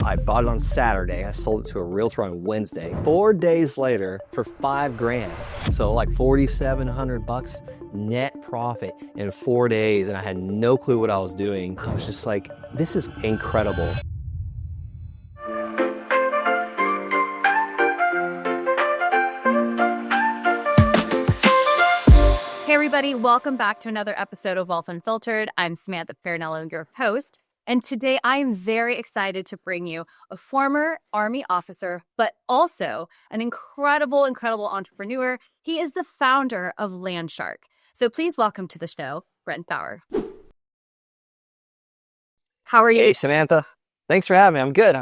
I bought it on Saturday. I sold it to a realtor on Wednesday. 4 days later for $5,000. So like $4,700 net profit in 4 days. And I had no clue what I was doing. I was just like, this is incredible. Hey everybody, welcome back to another episode of Wealth Unfiltered. I'm Samantha Farinello, your host. And today I am very excited to bring you a former Army officer, but also an incredible entrepreneur. He is the founder of Landshark. So please welcome to the show, Brent Bowers. How are you? Hey, Samantha. Thanks for having me. I'm good.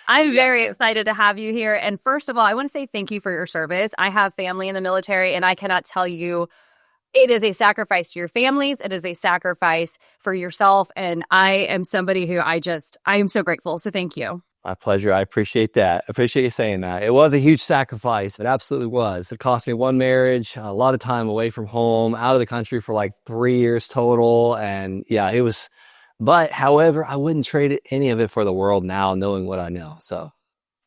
I'm very excited to have you here. And first of all, I want to say thank you for your service. I have family in the military, and I cannot tell you, it is a sacrifice to your families. It is a sacrifice for yourself. And I am somebody who I am so grateful. So thank you. My pleasure. I appreciate that. I appreciate you saying that. It was a huge sacrifice. It absolutely was. It cost me one marriage, a lot of time away from home, out of the country for like 3 years total. And yeah, it was, but however, I wouldn't trade any of it for the world now, knowing what I know. So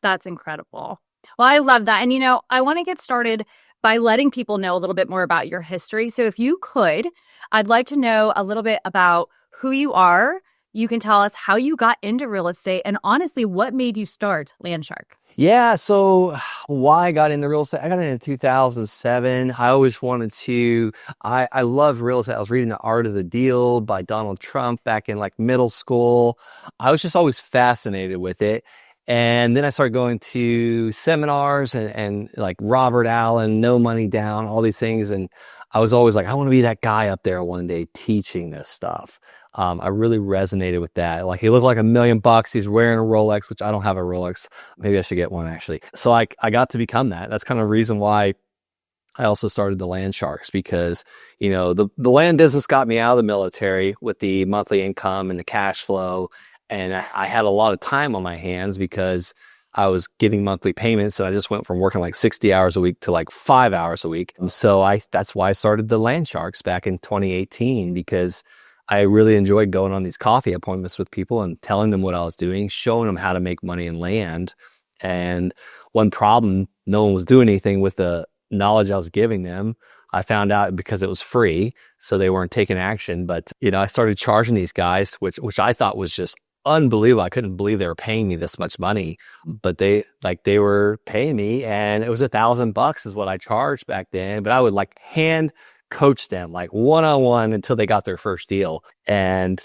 that's incredible. Well, I love that. And I want to get started by letting people know a little bit more about your history. So if you could, I'd like to know a little bit about who you are. You can tell us how you got into real estate and honestly, what made you start Landshark? Yeah, so why I got into real estate? I got into 2007. I always wanted to, I loved real estate. I was reading The Art of the Deal by Donald Trump back in like middle school. I was just always fascinated with it. And then I started going to seminars and like Robert Allen, No Money Down, all these things. And I was always like, I want to be that guy up there one day teaching this stuff. I really resonated with that. Like he looked like $1 million. He's wearing a Rolex, which I don't have a Rolex. Maybe I should get one actually. So I got to become that. That's kind of the reason why I also started the Landsharks, because, the land business got me out of the military with the monthly income and the cash flow. And I had a lot of time on my hands because I was getting monthly payments. So I just went from working like 60 hours a week to like 5 hours a week. So that's why I started the Landsharks back in 2018, because I really enjoyed going on these coffee appointments with people and telling them what I was doing, showing them how to make money in land. And one problem, no one was doing anything with the knowledge I was giving them. I found out because it was free, so they weren't taking action. But, I started charging these guys, which I thought was just unbelievable. I couldn't believe they were paying me this much money, but they were paying me, and it was $1,000 is what I charged back then. But I would like hand coach them like one-on-one until they got their first deal, and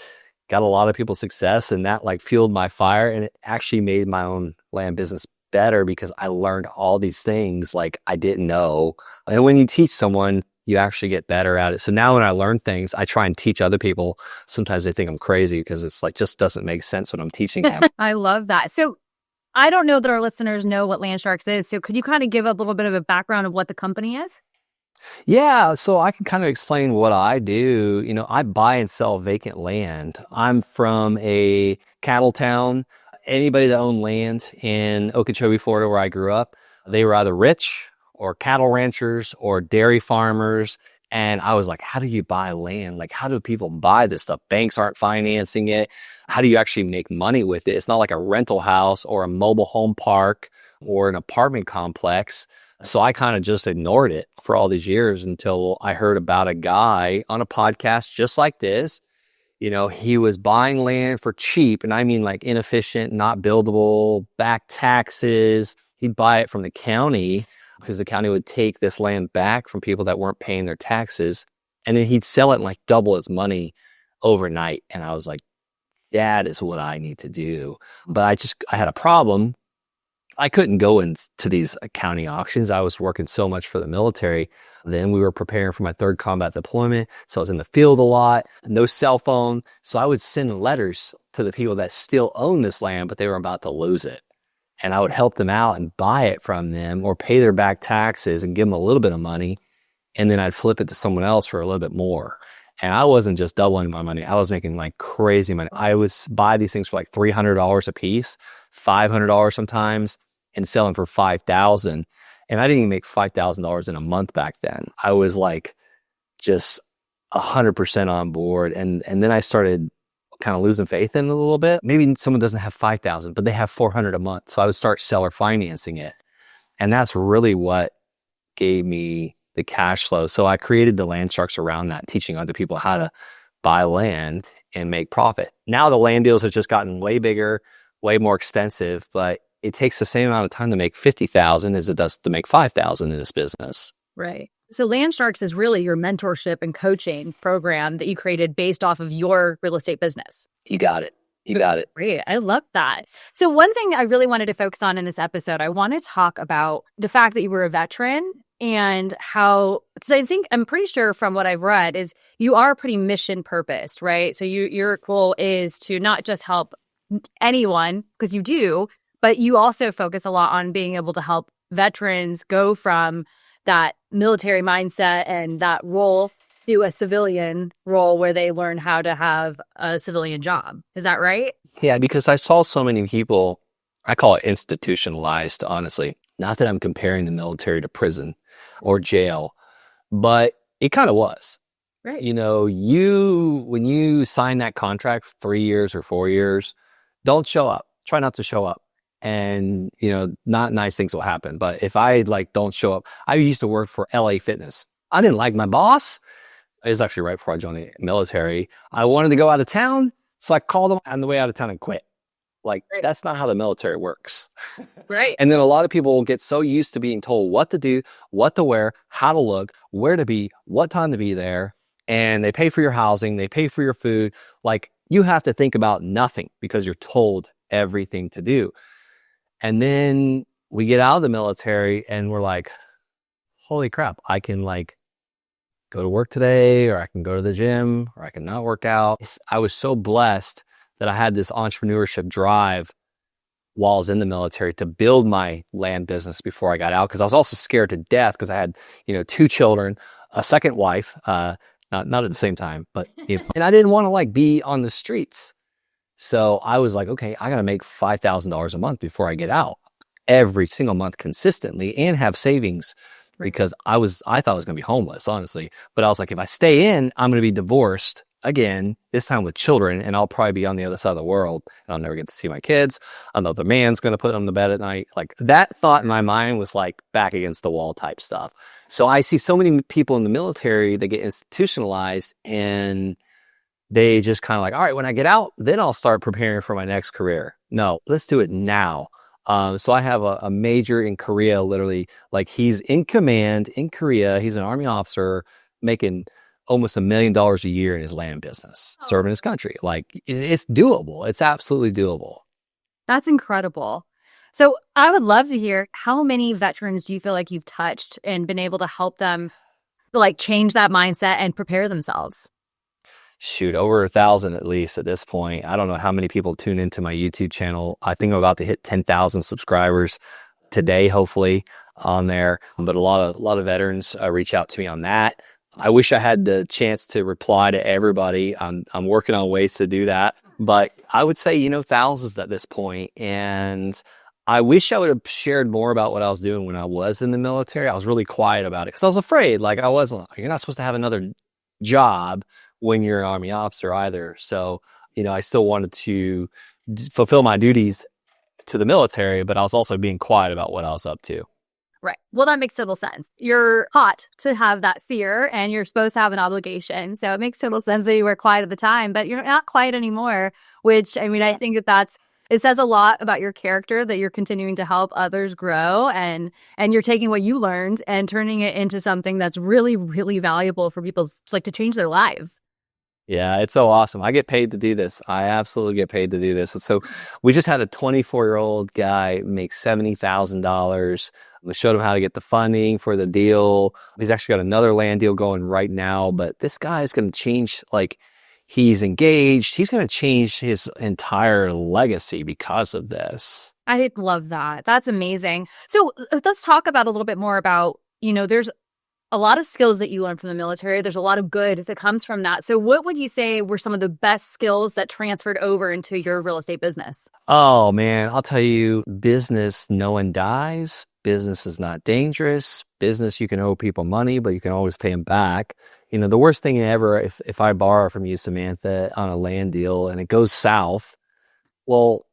got a lot of people success. And that like fueled my fire, and it actually made my own land business better because I learned all these things like I didn't know. And when you teach someone, you actually get better at it. So now when I learn things, I try and teach other people. Sometimes they think I'm crazy because it's like just doesn't make sense when I'm teaching them. I love that. So I don't know that our listeners know what Landsharks is. So could you kind of give a little bit of a background of what the company is? Yeah, so I can kind of explain what I do. I buy and sell vacant land. I'm from a cattle town. Anybody that owned land in Okeechobee, Florida, where I grew up, they were either rich or cattle ranchers or dairy farmers. And I was like, how do you buy land? Like, how do people buy this stuff? Banks aren't financing it. How do you actually make money with it? It's not like a rental house or a mobile home park or an apartment complex. So I kind of just ignored it for all these years until I heard about a guy on a podcast just like this. He was buying land for cheap, and I mean like inefficient, not buildable, back taxes. He'd buy it from the county because the county would take this land back from people that weren't paying their taxes. And then he'd sell it and like double his money overnight. And I was like, that is what I need to do. But I had a problem. I couldn't go into these county auctions. I was working so much for the military. Then we were preparing for my third combat deployment. So I was in the field a lot, no cell phone. So I would send letters to the people that still own this land, but they were about to lose it. And I would help them out and buy it from them or pay their back taxes and give them a little bit of money. And then I'd flip it to someone else for a little bit more. And I wasn't just doubling my money. I was making like crazy money. I would buy these things for like $300 a piece, $500 sometimes, and selling for $5,000. And I didn't even make $5,000 in a month back then. I was like just 100% on board. And then I started kind of losing faith in it a little bit. Maybe someone doesn't have 5,000, but they have 400 a month. So I would start seller financing it. And that's really what gave me the cash flow. So I created the Land Sharks around that, teaching other people how to buy land and make profit. Now the land deals have just gotten way bigger, way more expensive, but it takes the same amount of time to make 50,000 as it does to make 5,000 in this business. Right. So Land Sharks is really your mentorship and coaching program that you created based off of your real estate business. You got it. You got it. Great. I love that. So one thing I really wanted to focus on in this episode, I want to talk about the fact that you were a veteran and how, because I'm pretty sure from what I've read is you are pretty mission purposed, right? So your goal is to not just help anyone, because you do, but you also focus a lot on being able to help veterans go from that military mindset and that role to a civilian role where they learn how to have a civilian job. Is that right? Yeah, because I saw so many people, I call it institutionalized, honestly. Not that I'm comparing the military to prison or jail, but it kind of was. Right. You know, when you sign that contract for 3 years or 4 years, don't show up. Try not to show up. And, you know, not nice things will happen. But if I don't show up, I used to work for LA Fitness. I didn't like my boss. It was actually right before I joined the military. I wanted to go out of town. So I called them on the way out of town and quit. Right. That's not how the military works. Right. And then a lot of people will get so used to being told what to do, what to wear, how to look, where to be, what time to be there. And they pay for your housing. They pay for your food. You have to think about nothing because you're told everything to do. And then we get out of the military and we're like, holy crap, I can go to work today, or I can go to the gym, or I can not work out. I was so blessed that I had this entrepreneurship drive while I was in the military to build my land business before I got out. Because I was also scared to death because I had, 2 children, a second wife, not at the same time, but and I didn't want to be on the streets. So I was like, okay, I got to make $5,000 a month before I get out every single month consistently and have savings, because I thought I was going to be homeless, honestly. But I was like, if I stay in, I'm going to be divorced again, this time with children, and I'll probably be on the other side of the world and I'll never get to see my kids. Another man's going to put them to bed at night. That thought in my mind was back against the wall type stuff. So I see so many people in the military that get institutionalized and they just kind of all right, when I get out, then I'll start preparing for my next career. No, let's do it now. So I have a major in Korea, literally, he's in command in Korea. He's an Army officer making almost $1 million a year in his land business, serving his country. It's doable. It's absolutely doable. That's incredible. So I would love to hear, how many veterans do you feel like you've touched and been able to help them change that mindset and prepare themselves? Shoot, over 1,000 at least at this point. I don't know how many people tune into my YouTube channel. I think I'm about to hit 10,000 subscribers today, hopefully, on there. But a lot of veterans reach out to me on that. I wish I had the chance to reply to everybody. I'm working on ways to do that. But I would say, thousands at this point. And I wish I would have shared more about what I was doing when I was in the military. I was really quiet about it because I was afraid. You're not supposed to have another job when you're an Army officer either. So, I still wanted to fulfill my duties to the military, but I was also being quiet about what I was up to. Right. Well, that makes total sense. You're taught to have that fear and you're supposed to have an obligation. So it makes total sense that you were quiet at the time, but you're not quiet anymore, which, I think it says a lot about your character that you're continuing to help others grow and you're taking what you learned and turning it into something that's really, really valuable for people to change their lives. Yeah, it's so awesome. I get paid to do this. I absolutely get paid to do this. And so we just had a 24-year-old guy make $70,000. We showed him how to get the funding for the deal. He's actually got another land deal going right now, but this guy is going to change, he's engaged. He's going to change his entire legacy because of this. I love that. That's amazing. So let's talk about a little bit more about, there's a lot of skills that you learn from the military. There's a lot of good that comes from that. So what would you say were some of the best skills that transferred over into your real estate business? Oh, man, I'll tell you, business, no one dies. Business is not dangerous. Business, you can owe people money, but you can always pay them back. The worst thing ever, if I borrow from you, Samantha, on a land deal and it goes south, well,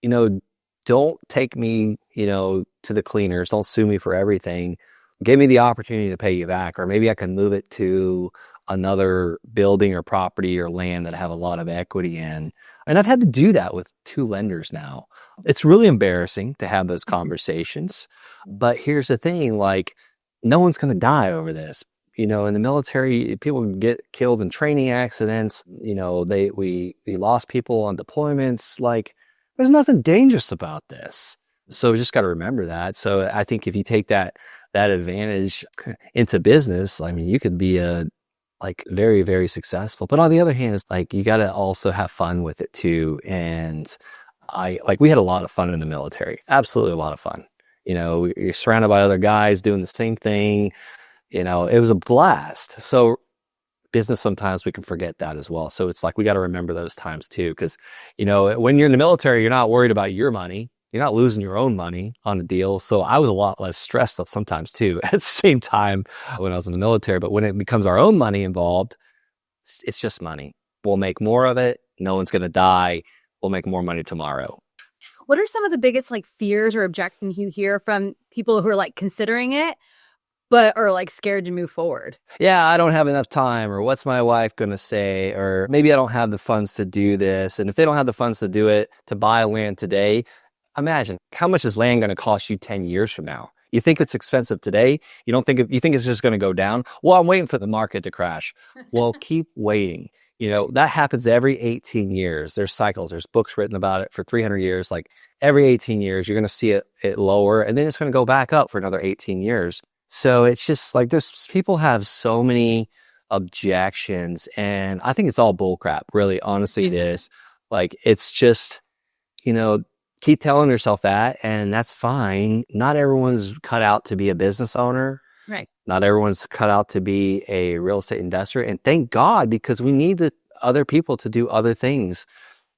you know, don't take me, to the cleaners. Don't sue me for everything. Give me the opportunity to pay you back, or maybe I can move it to another building or property or land that I have a lot of equity in. And I've had to do that with 2 lenders now. It's really embarrassing to have those conversations. But here's the thing, like, no one's going to die over this. In the military, people get killed in training accidents. We lost people on deployments. Like, there's nothing dangerous about this. So we just got to remember that. So I think if you take that advantage into business, I mean, you could be very, very successful. But on the other hand, it's like, you got to also have fun with it too. And we had a lot of fun in the military, absolutely a lot of fun. You're surrounded by other guys doing the same thing. It was a blast. So business, sometimes we can forget that as well. So it's like, we got to remember those times too. Cause when you're in the military, you're not worried about your money. You're not losing your own money on a deal. So I was a lot less stressed sometimes too, at the same time when I was in the military. But when it becomes our own money involved, it's just money. We'll make more of it. No one's going to die. We'll make more money tomorrow. What are some of the biggest fears or objections you hear from people who are considering it, but are scared to move forward? Yeah, I don't have enough time, or what's my wife going to say, or maybe I don't have the funds to do this. And if they don't have the funds to do it, to buy land today, imagine how much is land going to cost you 10 years from now? You think it's expensive today? You think it's just going to go down? Well, I'm waiting for the market to crash. Well, keep waiting. That happens every 18 years. There's cycles. There's books written about it for 300 years. Like, every 18 years, you're going to see it lower, and then it's going to go back up for another 18 years. So it's just like, people have so many objections, and I think it's all bullcrap. Really, honestly, it is. It's just, keep telling yourself that, and that's fine. Not everyone's cut out to be a business owner. Right. Not everyone's cut out to be a real estate investor. And thank God, because we need the other people to do other things.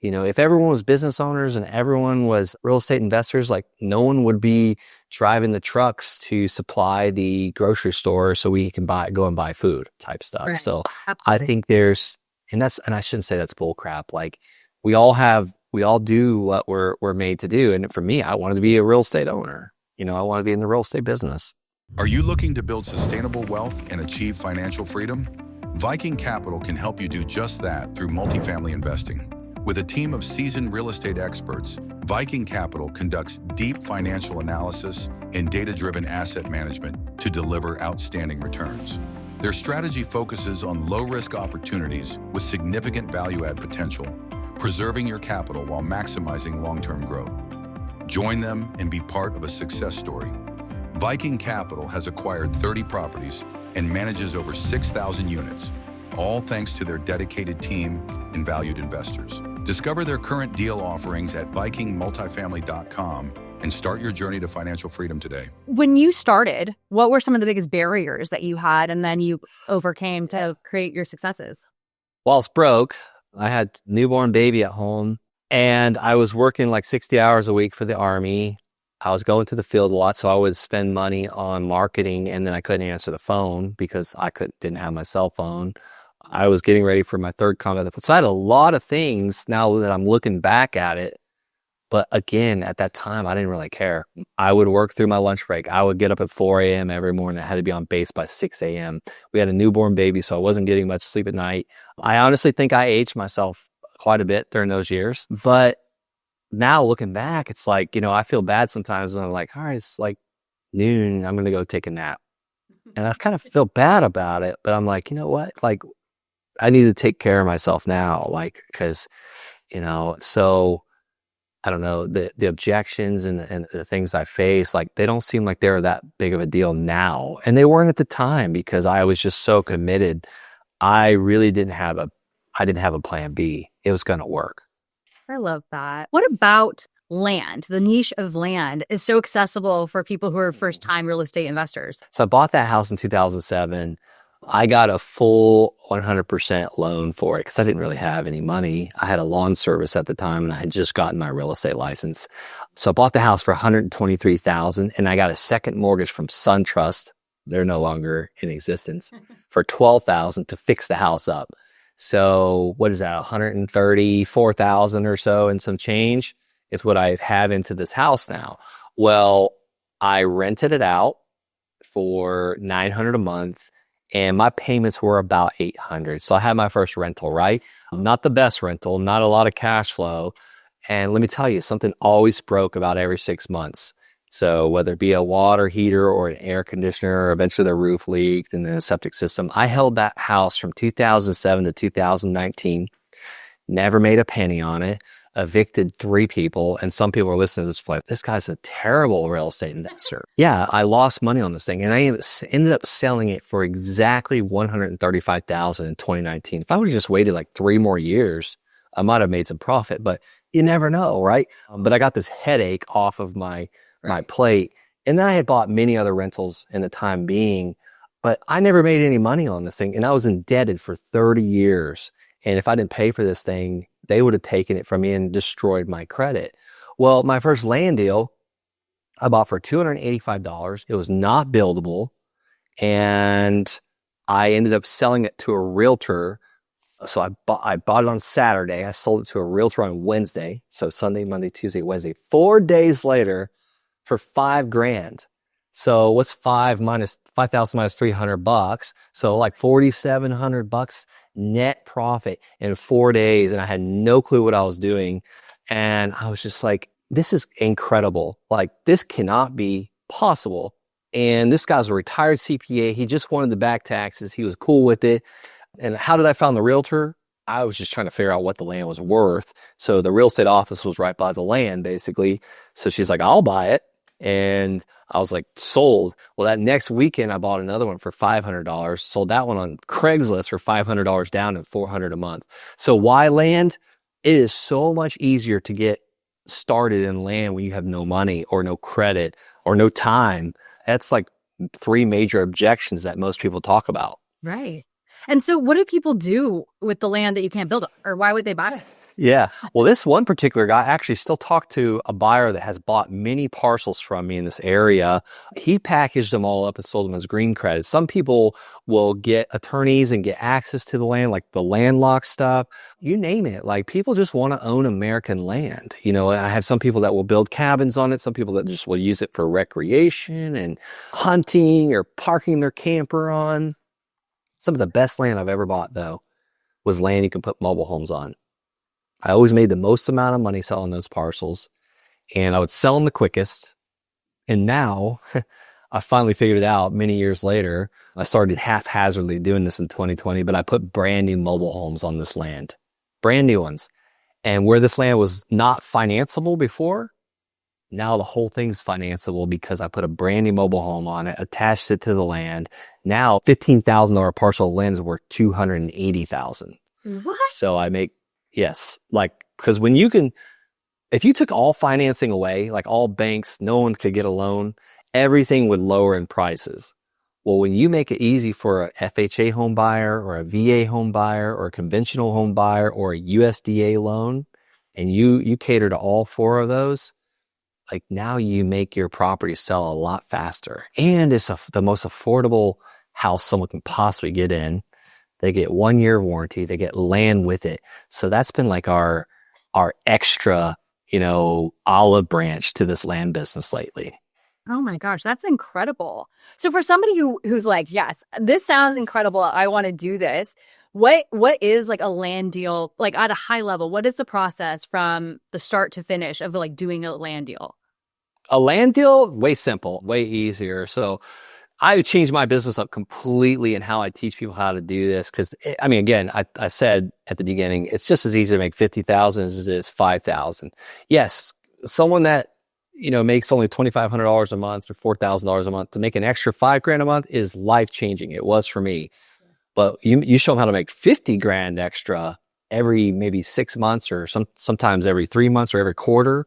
If everyone was business owners and everyone was real estate investors, no one would be driving the trucks to supply the grocery store so we can go and buy food type stuff. Right. So Absolutely. I think and I shouldn't say that's bull crap. We all do what we're made to do. And for me, I wanted to be a real estate owner. I want to be in the real estate business. Are you looking to build sustainable wealth and achieve financial freedom? Viking Capital can help you do just that through multifamily investing. With a team of seasoned real estate experts, Viking Capital conducts deep financial analysis and data-driven asset management to deliver outstanding returns. Their strategy focuses on low-risk opportunities with significant value-add potential, preserving your capital while maximizing long-term growth. Join them and be part of a success story. Viking Capital has acquired 30 properties and manages over 6,000 units, all thanks to their dedicated team and valued investors. Discover their current deal offerings at vikingmultifamily.com and start your journey to financial freedom today. When you started, what were some of the biggest barriers that you had and then you overcame to create your successes? Whilst broke, I had newborn baby at home, and I was working 60 hours a week for the Army. I was going to the field a lot, so I would spend money on marketing, and then I couldn't answer the phone because didn't have my cell phone. I was getting ready for my third combat. So I had a lot of things now that I'm looking back at it. But again, at that time, I didn't really care. I would work through my lunch break. I would get up at 4 a.m. every morning. I had to be on base by 6 a.m. We had a newborn baby, so I wasn't getting much sleep at night. I honestly think I aged myself quite a bit during those years. But now looking back, it's I feel bad sometimes when I'm all right, it's noon, I'm going to go take a nap. And I kind of feel bad about it, but I'm you know what? I need to take care of myself now, because, so I don't know, the objections and the things I face, they don't seem like they're that big of a deal now. And they weren't at the time because I was just so committed. I really didn't have a plan B. It was going to work. I love that. What about land? The niche of land is so accessible for people who are first-time real estate investors. So I bought that house in 2007. I got a full 100% loan for it because I didn't really have any money. I had a lawn service at the time and I had just gotten my real estate license. So I bought the house for $123,000 and I got a second mortgage from SunTrust. They're no longer in existence for $12,000 to fix the house up. So what is that? 134,000 or so and some change is what I have into this house now. Well, I rented it out for $900 a month and my payments were about $800. So I had my first rental, right? Not the best rental, not a lot of cash flow. And let me tell you, something always broke about every 6 months. So whether it be a water heater or an air conditioner, or eventually the roof leaked and then a septic system. I held that house from 2007 to 2019, never made a penny on it, evicted 3 people. And some people are listening to this like, this guy's a terrible real estate investor. Yeah, I lost money on this thing and I ended up selling it for exactly $135,000 in 2019. If I would have just waited like 3 more years, I might have made some profit, but you never know, right? But I got this headache off of my plate. And then I had bought many other rentals in the time being, but I never made any money on this thing. And I was indebted for 30 years. And if I didn't pay for this thing, they would have taken it from me and destroyed my credit. Well, my first land deal, I bought for $285. It was not buildable. And I ended up selling it to a realtor. So I bought it on Saturday. I sold it to a realtor on Wednesday. So Sunday, Monday, Tuesday, Wednesday. 4 days later, for $5,000. So what's 5,000 minus $300? So like $4,700 net profit in 4 days. And I had no clue what I was doing. And I was just like, this is incredible. Like this cannot be possible. And this guy's a retired CPA. He just wanted the back taxes. He was cool with it. And how did I find the realtor? I was just trying to figure out what the land was worth. So the real estate office was right by the land, basically. So she's like, I'll buy it. And I was like, sold. Well, that next weekend, I bought another one for $500, sold that one on Craigslist for $500 down and $400 a month. So why land? It is so much easier to get started in land when you have no money or no credit or no time. That's like 3 major objections that most people talk about. Right. And so what do people do with the land that you can't build on? Or why would they buy it? Yeah. Well, this one particular guy, I actually still talked to a buyer that has bought many parcels from me in this area. He packaged them all up and sold them as green credit. Some people will get attorneys and get access to the land, like the landlocked stuff, you name it. Like people just want to own American land. You know, I have some people that will build cabins on it. Some people that just will use it for recreation and hunting or parking their camper on. Some of the best land I've ever bought, though, was land you can put mobile homes on. I always made the most amount of money selling those parcels, and I would sell them the quickest. And now I finally figured it out many years later. I started haphazardly doing this in 2020, but I put brand new mobile homes on this land, brand new ones. And where this land was not financeable before, now the whole thing's financeable because I put a brand new mobile home on it, attached it to the land. Now $15,000 parcel of land is worth $280,000. What? So I make, yes, like, because when you can, if you took all financing away, like all banks, no one could get a loan, everything would lower in prices. Well, when you make it easy for a FHA home buyer or a VA home buyer or a conventional home buyer or a USDA loan, and you cater to all 4 of those, like now you make your property sell a lot faster. And it's the most affordable house someone can possibly get in. They get 1 year warranty. They get land with it. So that's been like our extra, olive branch to this land business lately. Oh my gosh, that's incredible. So for somebody who's like, yes, this sounds incredible. I want to do this. What is like a land deal, like at a high level? What is the process from the start to finish of like doing a land deal? A land deal, way simple, way easier. So I changed my business up completely in how I teach people how to do this. Because, again, I said at the beginning, it's just as easy to make $50,000 as it is $5,000. Yes, someone that, makes only $2,500 a month or $4,000 a month, to make an extra $5,000 a month is life-changing. It was for me. But you show them how to make $50,000 extra every maybe 6 months or sometimes every 3 months or every quarter.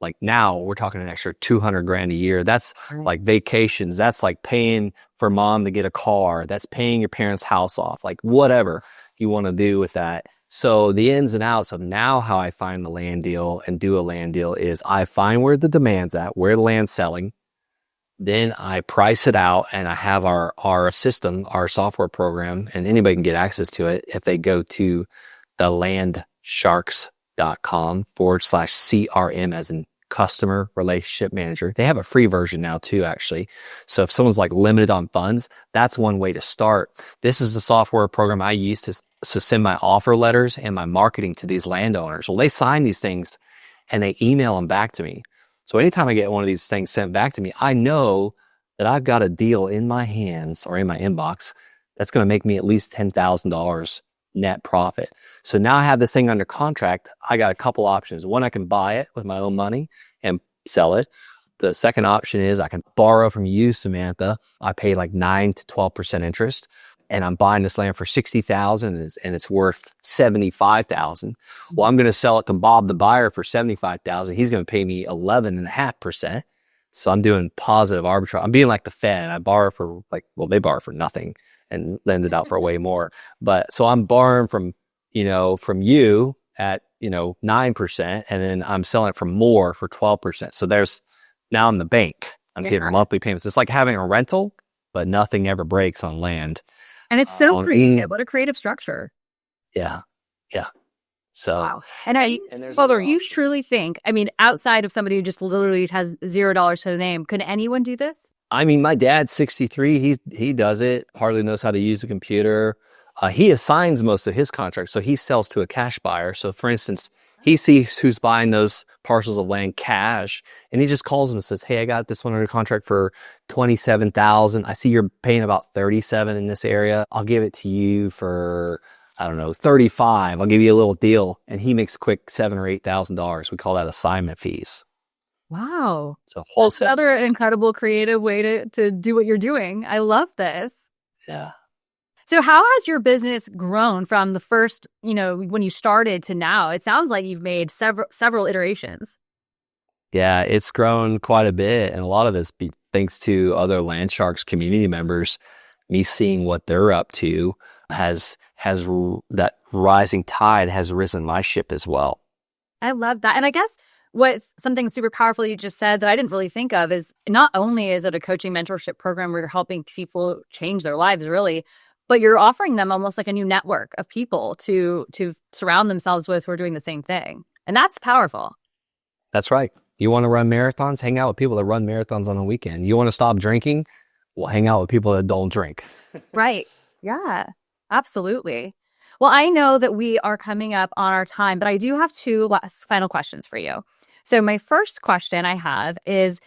Like now we're talking an extra 200 grand a year. That's like vacations. That's like paying for mom to get a car. That's paying your parents' house off, like whatever you want to do with that. So the ins and outs of now how I find the land deal and do a land deal is I find where the demand's at, where the land's selling. Then I price it out, and I have our system, our software program, and anybody can get access to it if they go to thelandsharks.com/CRM as in customer relationship manager. They have a free version now too, actually. So if someone's like limited on funds, that's one way to start. This is the software program I use to send my offer letters and my marketing to these landowners. Well, they sign these things and they email them back to me. So anytime I get one of these things sent back to me, I know that I've got a deal in my hands or in my inbox that's going to make me at least $10,000 net profit. So now I have this thing under contract. I got a couple options. One, I can buy it with my own money and sell it. The second option is I can borrow from you, Samantha. I pay like 9 to 12% interest, and I'm buying this land for $60,000 and it's worth $75,000. Well, I'm going to sell it to Bob, the buyer, for $75,000. He's going to pay me 11.5%. So I'm doing positive arbitrage. I'm being like the Fed. I borrow for they borrow for nothing and lend it out for way more. But so I'm borrowing from you at, 9%, and then I'm selling it for more for 12%. So now I'm the bank. I'm getting monthly payments. It's like having a rental, but nothing ever breaks on land. And it's so creative. What a creative structure. Yeah. Yeah. So, wow. And you truly think, outside of somebody who just literally has $0 to the name, could anyone do this? My dad's 63. He does it. Hardly knows how to use a computer. He assigns most of his contracts. So he sells to a cash buyer. So for instance, he sees who's buying those parcels of land cash, and he just calls them and says, "Hey, I got this one under contract for $27,000. I see you're paying about $37 in this area. I'll give it to you for, I don't know, $35. I'll give you a little deal." And he makes quick $7,000 or $8,000. We call that assignment fees. Wow. So that's another incredible creative way to do what you're doing. I love this. Yeah. So how has your business grown from the first, when you started to now? It sounds like you've made several iterations. Yeah, it's grown quite a bit. And a lot of this thanks to other Land Sharks community members. Me seeing what they're up to has that rising tide has risen my ship as well. I love that. And I guess something super powerful you just said that I didn't really think of is not only is it a coaching mentorship program where you're helping people change their lives, really, but you're offering them almost like a new network of people to surround themselves with who are doing the same thing. And that's powerful. That's right. You want to run marathons? Hang out with people that run marathons on the weekend. You want to stop drinking? Well, hang out with people that don't drink. Right. Yeah, absolutely. Well, I know that we are coming up on our time, but I do have two final questions for you. So my first question I have is,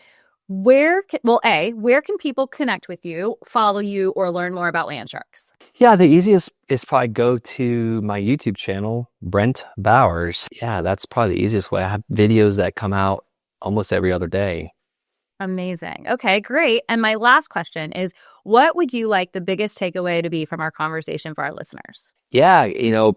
where can people connect with you, follow you, or learn more about Land Sharks? Yeah, the easiest is probably go to my YouTube channel, Brent Bowers. Yeah, that's probably the easiest way. I have videos that come out almost every other day. Amazing. Okay, great. And my last question is, what would you like the biggest takeaway to be from our conversation for our listeners? Yeah,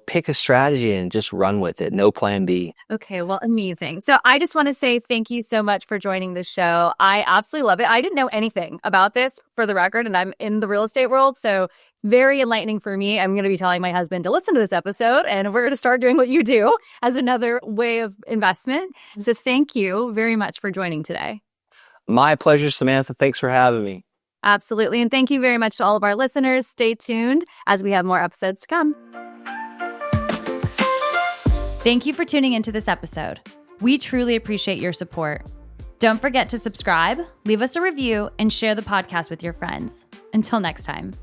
pick a strategy and just run with it. No plan B. Okay, well, amazing. So I just want to say thank you so much for joining the show. I absolutely love it. I didn't know anything about this, for the record, and I'm in the real estate world, so very enlightening for me. I'm going to be telling my husband to listen to this episode, and we're going to start doing what you do as another way of investment. So thank you very much for joining today. My pleasure, Samantha. Thanks for having me. Absolutely. And thank you very much to all of our listeners. Stay tuned as we have more episodes to come. Thank you for tuning into this episode. We truly appreciate your support. Don't forget to subscribe, leave us a review, and share the podcast with your friends. Until next time.